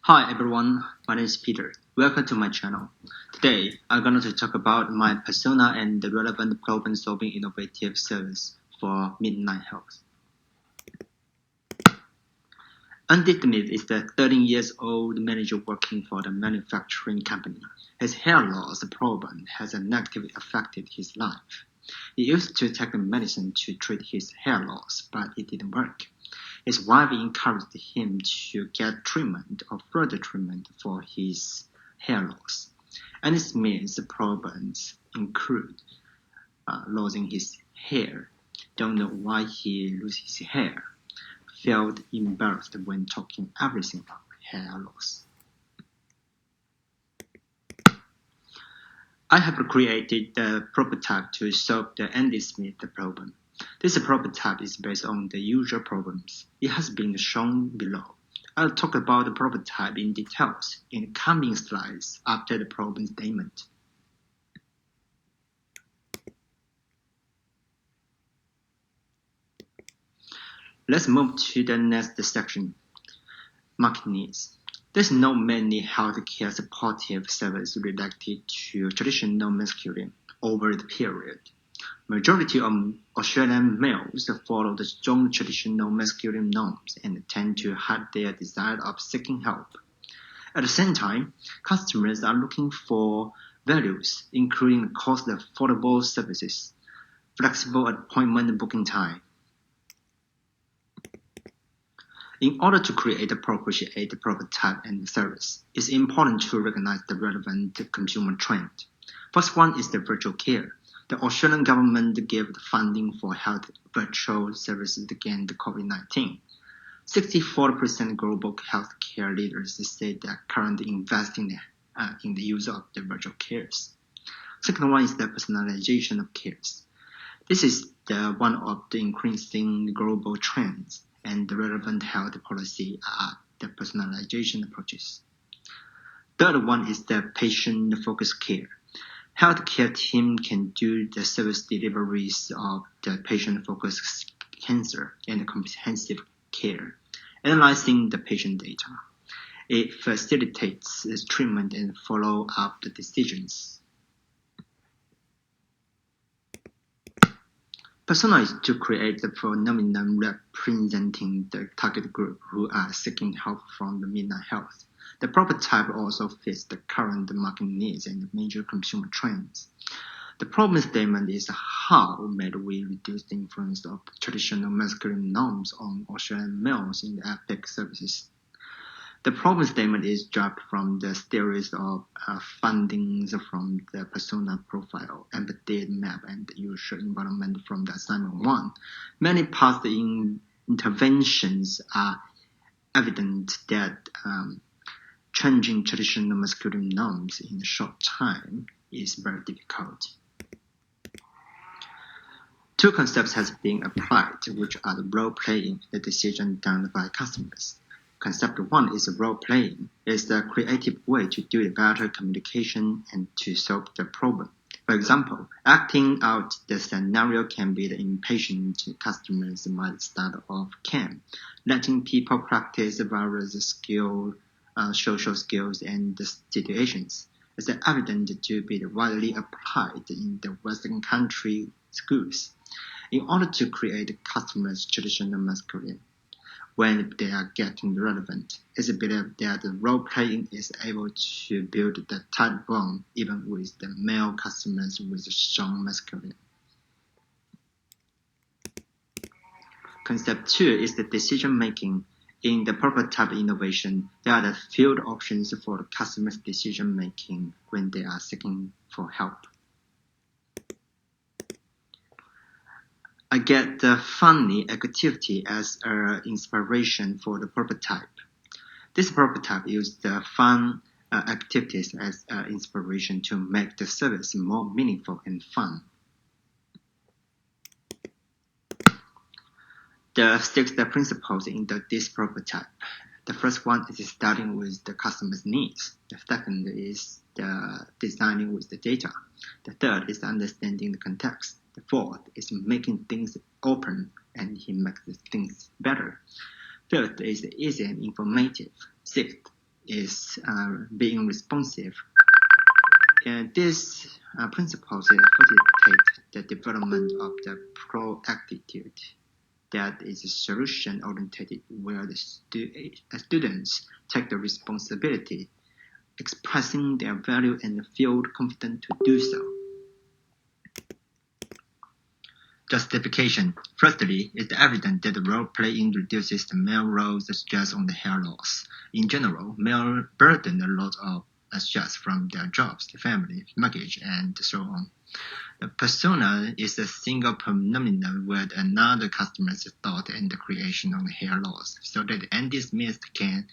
Hi everyone, my name is Peter. Welcome to my channel. Today, I'm going to talk about my persona and the relevant problem-solving innovative service for Midnight Health. Andy Smith is the 13-year-old manager working for the manufacturing company. His hair loss problem has negatively affected his life. He used to take medicine to treat his hair loss, but it didn't work. His wife encouraged him to get treatment or further treatment for his hair loss. And Smith's problems include losing his hair, don't know why he loses his hair, felt embarrassed when talking everything about hair loss. I have created the prototype to solve the Andy Smith problem. This prototype is based on the usual problems. It has been shown below. I'll talk about the prototype in details in the coming slides after the problem statement. Let's move to the next section, market needs. There's not many healthcare supportive services related to traditional masculine over the period. Majority of Australian males follow the strong traditional masculine norms and tend to hide their desire of seeking help. At the same time, customers are looking for values, including cost-affordable services, flexible appointment booking time. In order to create a appropriate prototype and service, it's important to recognize the relevant consumer trend. First one is the virtual care. The Australian government gave the funding for health virtual services against COVID-19. 64% global healthcare leaders say they are currently investing in the use of the virtual cares. Second one is the personalization of cares. This is one of the increasing global trends, and the relevant health policy are the personalization approaches. Third one is the patient-focused care. Healthcare team can do the service deliveries of the patient-focused cancer and comprehensive care, analyzing the patient data. It facilitates treatment and follow-up decisions. Persona is to create the phenomenon representing the target group who are seeking help from the Midnight Health. The prototype also fits the current market needs and major consumer trends. The problem statement is how may we reduce the influence of traditional masculine norms on Australian males in the ethic services. The problem statement is dropped from the series of fundings from the persona profile, empathy map, and user environment from the assignment 1. Many past interventions are evident that changing traditional masculine norms in a short time is very difficult. Two concepts have been applied, which are the role-playing and the decision done by customers. Concept 1 is role-playing. It's a creative way to do better communication and to solve the problem. For example, acting out the scenario can be the impatient customers might start off calm, letting people practice various social skills and situations. It's evident to be widely applied in the Western country schools. In order to create customers' traditional masculine, when they are getting relevant, it's believed that the role-playing is able to build the tight bond even with the male customers with strong masculine. Concept 2 is the decision-making. In the prototype innovation, there are the field options for the customer's decision-making when they are seeking for help. I get the funny activity as an inspiration for the prototype. This prototype used the fun activities as inspiration to make the service more meaningful and fun. There are 6 principles in this prototype. The first one is starting with the customer's needs. The second is the designing with the data. The third is understanding the context. The fourth is making things open, and he makes things better. Fifth is easy and informative. Sixth is being responsive. These principles facilitate the development of the pro-attitude that is solution-oriented, where the students take the responsibility, expressing their value and feel confident to do so. Justification. Firstly, it's evident that role-playing reduces the male role's stress on the hair loss. In general, male burden a lot of stress from their jobs, family, mortgage, and so on. The persona is a single phenomenon with another customer's thought and the creation of hair loss, so that Andy Smith can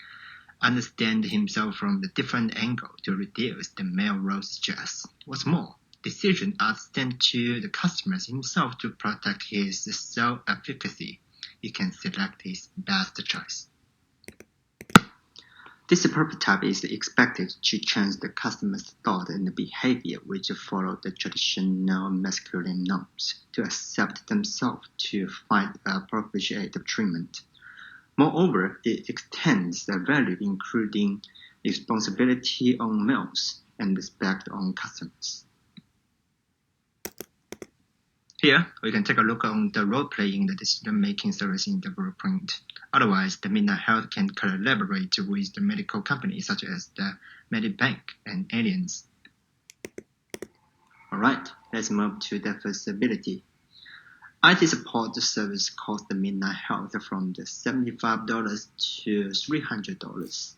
understand himself from a different angle to reduce the male role stress. What's more, decisions are sent to the customer himself to protect his self-efficacy. He can select his best choice. This prototype is expected to change the customer's thought and behavior, which follow the traditional masculine norms, to accept themselves to find appropriate treatment. Moreover, it extends the value, including responsibility on males and respect on customers. Here, we can take a look on the role-playing the decision-making service in the blueprint. Otherwise, the Midnight Health can collaborate with the medical companies such as the Medibank and Allianz. Alright, let's move to the feasibility. IT support service costs the Midnight Health from the $75 to $300.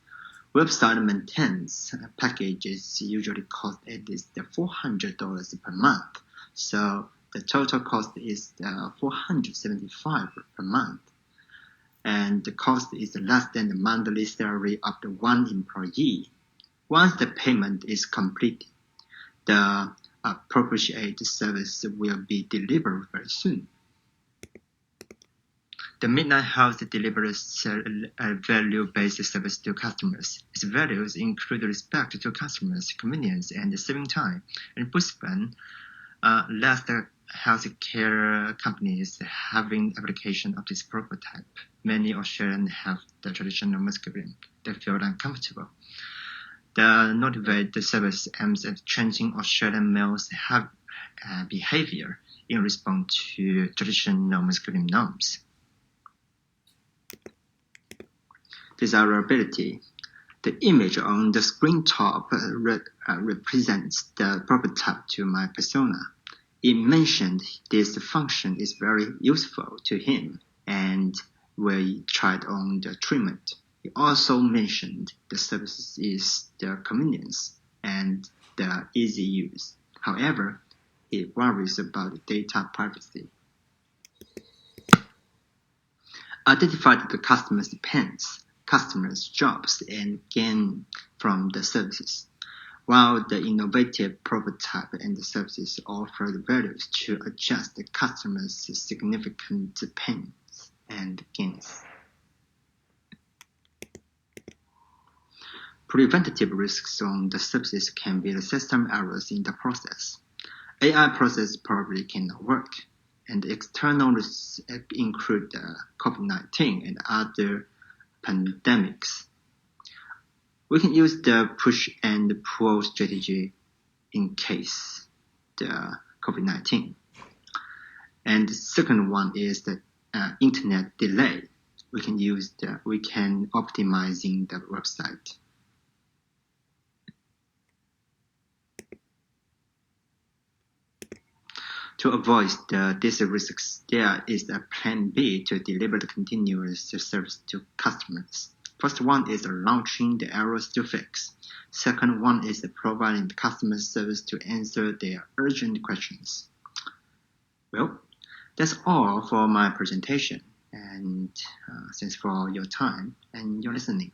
Website maintenance packages usually cost at least $400 per month, so the total cost is $475 per month, and the cost is less than the monthly salary of the one employee. Once the payment is completed, the appropriate service will be delivered very soon. The Midnight Health delivers a value-based service to customers. Its values include respect to customers, convenience, and saving time. In Brisbane, less the healthcare companies having application of this prototype. Many Australians have the traditional masculine. They feel uncomfortable. The Motivate service aims at changing Australian males' behavior in response to traditional masculine norms. Desirability. The image on the screen top represents the prototype to my persona. It mentioned this function is very useful to him and we tried on the treatment. It also mentioned the service is the convenience and the easy use. However, it worries about data privacy. Identified the customer's pains, customers' jobs, and gain from the services, while the innovative prototype and the services offer the values to adjust the customer's significant pains and gains. Preventative risks on the services can be the system errors in the process. AI process probably cannot work, and external risks include COVID-19 and other pandemics. We can use the push and pull strategy in case the COVID-19. And the second one is the internet delay. We can optimizing the website. To avoid these risks, there is a plan B to deliver the continuous service to customers. First one is launching the errors to fix. Second one is providing the customer service to answer their urgent questions. Well, that's all for my presentation, and thanks for your time and your listening.